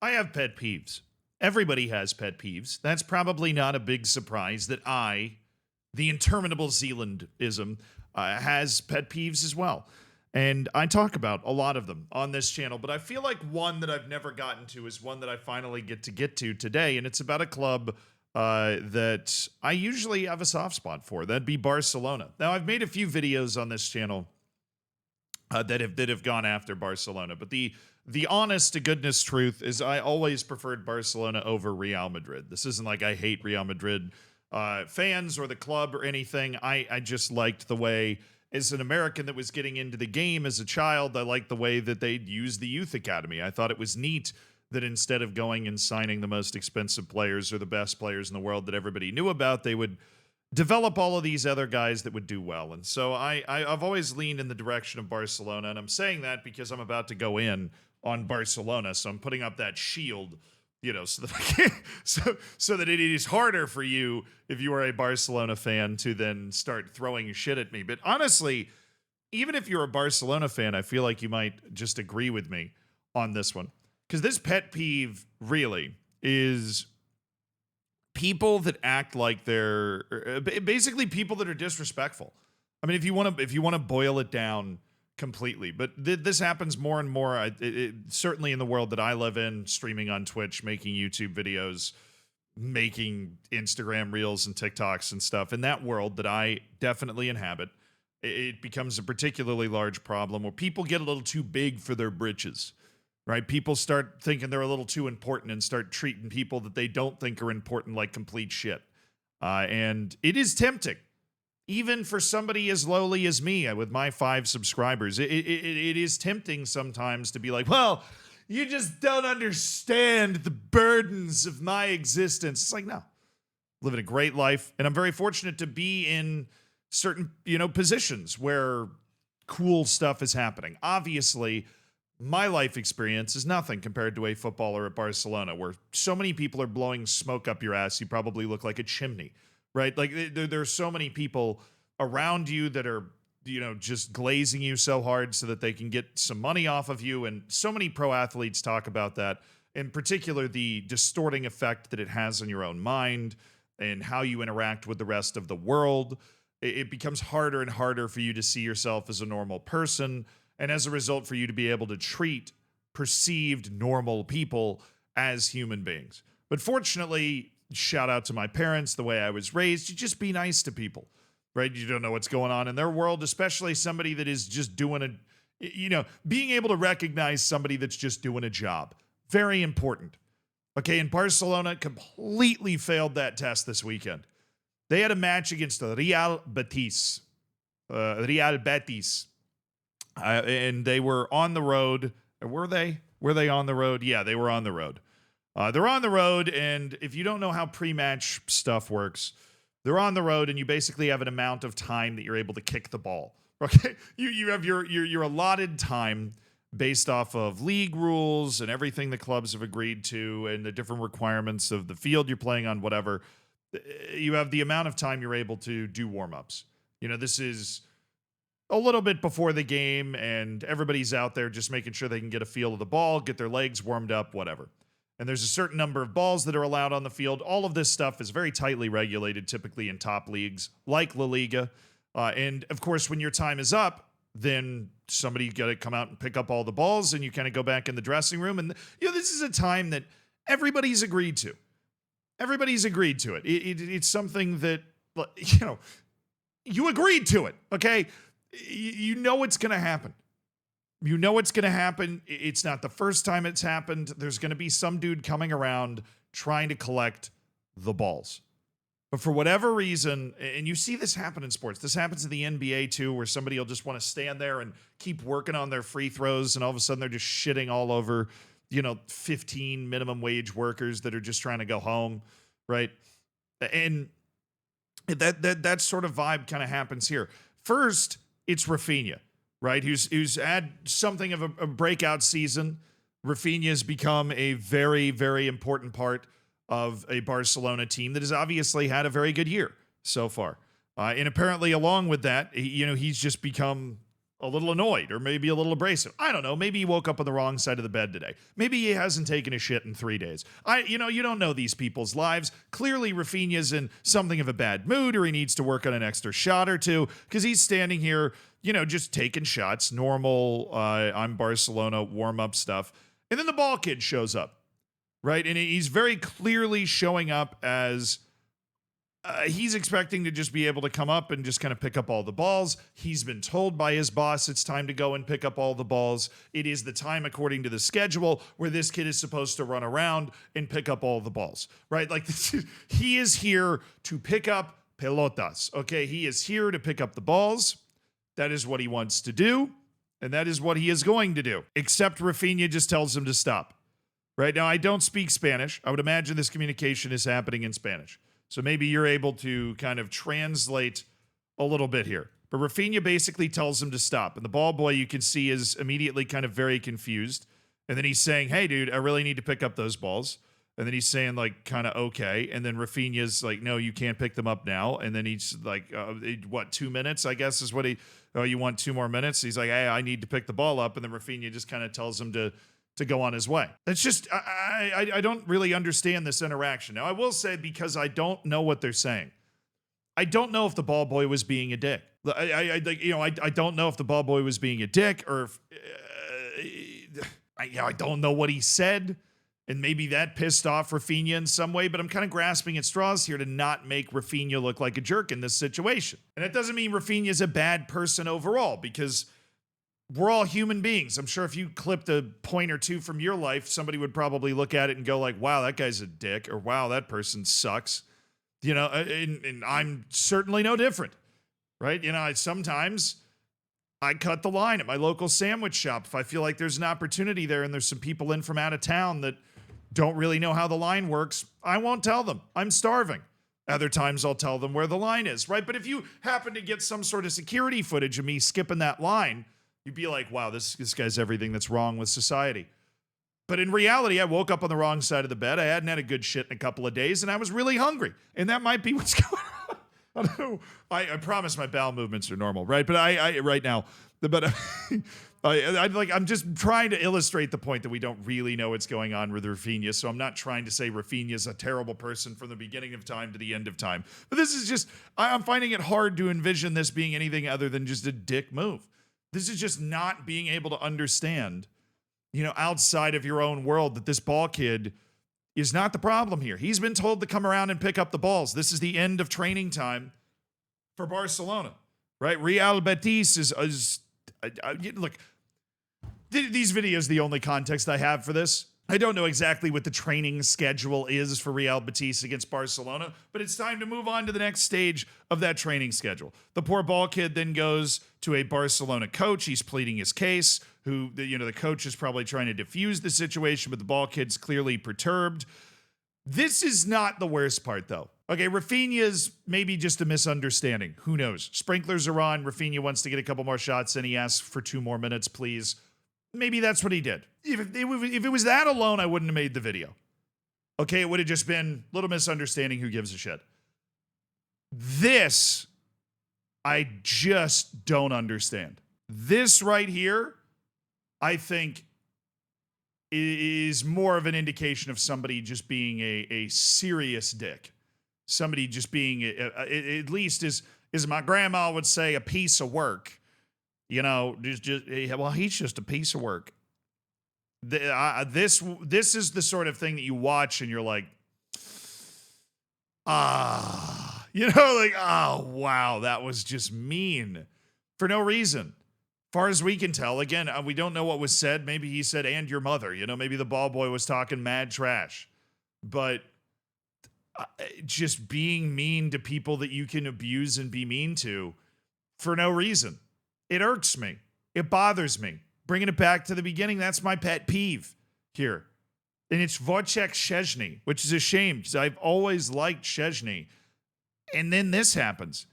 I have pet peeves. Everybody has pet peeves. That's probably not a big surprise that the interminable Zealandism, has pet peeves as well. And I talk about a lot of them on this channel, but I feel like one that I've never gotten to is one that I finally get to today, and it's about a club that I usually have a soft spot for. That'd be Barcelona. Now, I've made a few videos on this channel that have gone after Barcelona, but the honest to goodness truth is I always preferred Barcelona over Real Madrid. This isn't like I hate Real Madrid fans or the club or anything. I just liked the way, as an American that was getting into the game as a child, I liked the way that they'd use the youth academy. I thought it was neat that instead of going and signing the most expensive players or the best players in the world that everybody knew about, they would develop all of these other guys that would do well. And so I've always leaned in the direction of Barcelona, and I'm saying that because I'm about to go in on Barcelona, so I'm putting up that shield, so that I can, so that it is harder for you if you are a Barcelona fan to then start throwing shit at me. But honestly, even if you're a Barcelona fan, I feel like you might just agree with me on this one, because this pet peeve really is people that act like they're basically people that are disrespectful. I mean, if you want to boil it down completely, but this happens more and more. Certainly in the world that I live in, streaming on Twitch, making YouTube videos, making Instagram reels and TikToks and stuff. In that world that I definitely inhabit, it becomes a particularly large problem where people get a little too big for their britches. Right? People start thinking they're a little too important and start treating people that they don't think are important like complete shit. And it is tempting, even for somebody as lowly as me with my 5 subscribers. It is tempting sometimes to be like, well, you just don't understand the burdens of my existence. It's like, no, living a great life. And I'm very fortunate to be in certain, positions where cool stuff is happening. Obviously, my life experience is nothing compared to a footballer at Barcelona, where so many people are blowing smoke up your ass. You probably look like a chimney, right? Like there are so many people around you that are, just glazing you so hard so that they can get some money off of you. And so many pro athletes talk about that, in particular, the distorting effect that it has on your own mind and how you interact with the rest of the world. It becomes harder and harder for you to see yourself as a normal person. And as a result, for you to be able to treat perceived normal people as human beings. But fortunately, shout out to my parents, the way I was raised, you just be nice to people, right? You don't know what's going on in their world, especially somebody that is just doing being able to recognize somebody that's just doing a job. Very important. Okay, and Barcelona completely failed that test this weekend. They had a match against the Real Betis. And they were on the road. Were they? Were they on the road? Yeah, they were on the road. They're on the road, and if you don't know how pre-match stuff works, they're on the road, and you basically have an amount of time that you're able to kick the ball. Okay, you have your allotted time based off of league rules and everything the clubs have agreed to, and the different requirements of the field you're playing on, whatever. You have the amount of time you're able to do warm-ups. This is a little bit before the game, and everybody's out there just making sure they can get a feel of the ball, get their legs warmed up, whatever. And there's a certain number of balls that are allowed on the field. All of this stuff is very tightly regulated, typically in top leagues like La Liga. And of course, when your time is up, then somebody got to come out and pick up all the balls, and you kind of go back in the dressing room. And this is a time that everybody's agreed to. Everybody's agreed to it. It's something that you agreed to it. Okay. You know it's going to happen. You know it's going to happen. It's not the first time it's happened. There's going to be some dude coming around trying to collect the balls. But for whatever reason, and you see this happen in sports, this happens in the NBA too, where somebody will just want to stand there and keep working on their free throws, and all of a sudden they're just shitting all over, 15 minimum wage workers that are just trying to go home, right? And that sort of vibe kind of happens here. First, it's Raphinha, right? Who's had something of a breakout season. Raphinha has become a very, very important part of a Barcelona team that has obviously had a very good year so far. And apparently along with that, he's just become a little annoyed or maybe a little abrasive. I don't know. Maybe he woke up on the wrong side of the bed today. Maybe he hasn't taken a shit in 3 days. You don't know these people's lives. Clearly, Raphinha's in something of a bad mood, or he needs to work on an extra shot or two, because he's standing here, just taking shots, normal, I'm Barcelona warm-up stuff. And then the ball kid shows up, right? And he's very clearly showing up as he's expecting to just be able to come up and just kind of pick up all the balls. He's been told by his boss it's time to go and pick up all the balls. It is the time, according to the schedule, where this kid is supposed to run around and pick up all the balls, right? Like, he is here to pick up pelotas, okay? He is here to pick up the balls. That is what he wants to do, and that is what he is going to do. Except Raphinha just tells him to stop. Right now, I don't speak Spanish. I would imagine this communication is happening in Spanish. So maybe you're able to kind of translate a little bit here. But Raphinha basically tells him to stop. And the ball boy, you can see, is immediately kind of very confused. And then he's saying, hey, dude, I really need to pick up those balls. And then he's saying, like, kind of okay. And then Raphinha's like, no, you can't pick them up now. And then he's like, 2 minutes, I guess, is what you want 2 more minutes? He's like, hey, I need to pick the ball up. And then Raphinha just kind of tells him to go on his way. It's just, I don't really understand this interaction. Now, I will say, because I don't know what they're saying, I don't know if the ball boy was being a dick. I don't know if the ball boy was being a dick, or if, I don't know what he said, and maybe that pissed off Raphinha in some way, but I'm kind of grasping at straws here to not make Raphinha look like a jerk in this situation. And that doesn't mean Raphinha's a bad person overall, because we're all human beings. I'm sure if you clipped a point or two from your life, somebody would probably look at it and go like, wow, that guy's a dick, or wow, that person sucks. And I'm certainly no different, right? Sometimes I cut the line at my local sandwich shop if I feel like there's an opportunity there and there's some people in from out of town that don't really know how the line works. I won't tell them. I'm starving. Other times I'll tell them where the line is, right? But if you happen to get some sort of security footage of me skipping that line, you'd be like, wow, this guy's everything that's wrong with society. But in reality, I woke up on the wrong side of the bed. I hadn't had a good shit in a couple of days, and I was really hungry. And that might be what's going on. I don't know. I promise my bowel movements are normal, right? But I right now, but I'm just trying to illustrate the point that we don't really know what's going on with Raphinha. So I'm not trying to say Raphinha's a terrible person from the beginning of time to the end of time. But this is just, I'm finding it hard to envision this being anything other than just a dick move. This is just not being able to understand, outside of your own world, that this ball kid is not the problem here. He's been told to come around and pick up the balls. This is the end of training time for Barcelona, right? Real Betis is look, these videos, the only context I have for this. I don't know exactly what the training schedule is for Real Betis against Barcelona, but it's time to move on to the next stage of that training schedule. The poor ball kid then goes to a Barcelona coach. He's pleading his case, the coach is probably trying to diffuse the situation, but the ball kid's clearly perturbed. This is not the worst part, though. Okay, Raphinha's maybe just a misunderstanding. Who knows? Sprinklers are on. Raphinha wants to get a couple more shots, and he asks for 2 more minutes, please. Maybe that's what he did. If it was that alone, I wouldn't have made the video. Okay, it would have just been a little misunderstanding. Who gives a shit? This, I just don't understand. This right here, I think, is more of an indication of somebody just being a serious dick. Somebody just being, at least as my grandma would say, a piece of work. He's just a piece of work. This is the sort of thing that you watch and you're like, oh, wow, that was just mean for no reason. Far as we can tell, again, we don't know what was said. Maybe he said, and your mother, maybe the ball boy was talking mad trash, but just being mean to people that you can abuse and be mean to for no reason. It irks me. It bothers me. Bringing it back to the beginning, that's my pet peeve here. And it's Wojciech Szczęsny, which is a shame because I've always liked Szczęsny. And then this happens.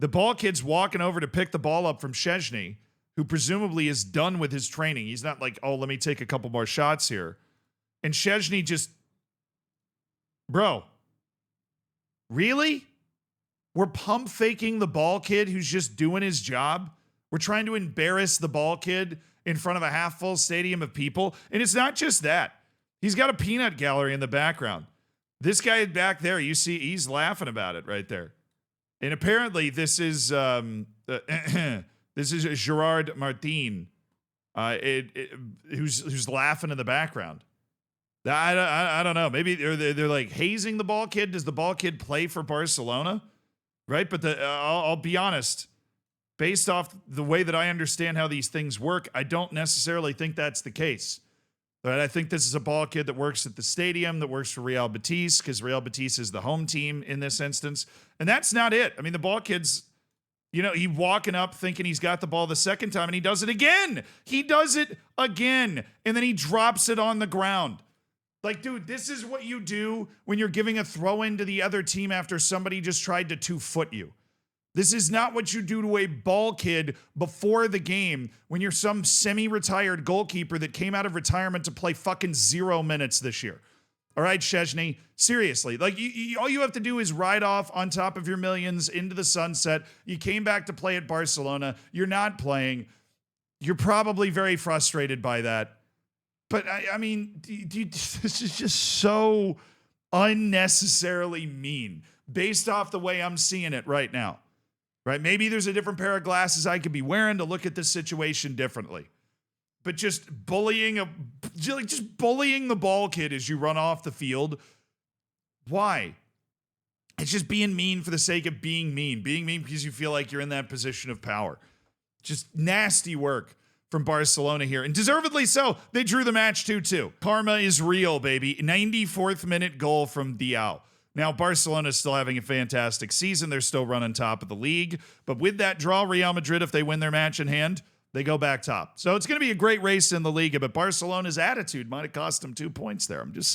The ball kid's walking over to pick the ball up from Szczęsny, who presumably is done with his training. He's not like, oh, let me take a couple more shots here. And Szczęsny just, bro, really? We're pump faking the ball kid who's just doing his job We're trying to embarrass the ball kid in front of a half full stadium of people. And it's not just that. He's got a peanut gallery in the background. This guy back there, you see, he's laughing about it right there. And apparently this is this is Gerard Martin, who's laughing in the background. I don't know. Maybe they're like hazing the ball kid. Does the ball kid play for Barcelona? Right? But I'll be honest. Based off the way that I understand how these things work, I don't necessarily think that's the case. Right? I think this is a ball kid that works at the stadium, that works for Real Betis, because Real Betis is the home team in this instance. And that's not it. I mean, the ball kid's, he walking up thinking he's got the ball the second time, and he does it again. He does it again. And then he drops it on the ground. Like, dude, this is what you do when you're giving a throw-in to the other team after somebody just tried to 2-foot you. This is not what you do to a ball kid before the game when you're some semi-retired goalkeeper that came out of retirement to play fucking 0 minutes this year. All right, Szczęsny, seriously. Like, all you have to do is ride off on top of your millions into the sunset. You came back to play at Barcelona. You're not playing. You're probably very frustrated by that. But, I mean, this is just so unnecessarily mean based off the way I'm seeing it right now. Right? Maybe there's a different pair of glasses I could be wearing to look at this situation differently. But just bullying the ball kid as you run off the field. Why? It's just being mean for the sake of being mean. Being mean because you feel like you're in that position of power. Just nasty work from Barcelona here. And deservedly so. They drew the match 2-2. Karma is real, baby. 94th minute goal from Diao. Now, Barcelona's still having a fantastic season. They're still running top of the league. But with that draw, Real Madrid, if they win their match in hand, they go back top. So it's going to be a great race in the Liga, but Barcelona's attitude might have cost them 2 points there. I'm just saying.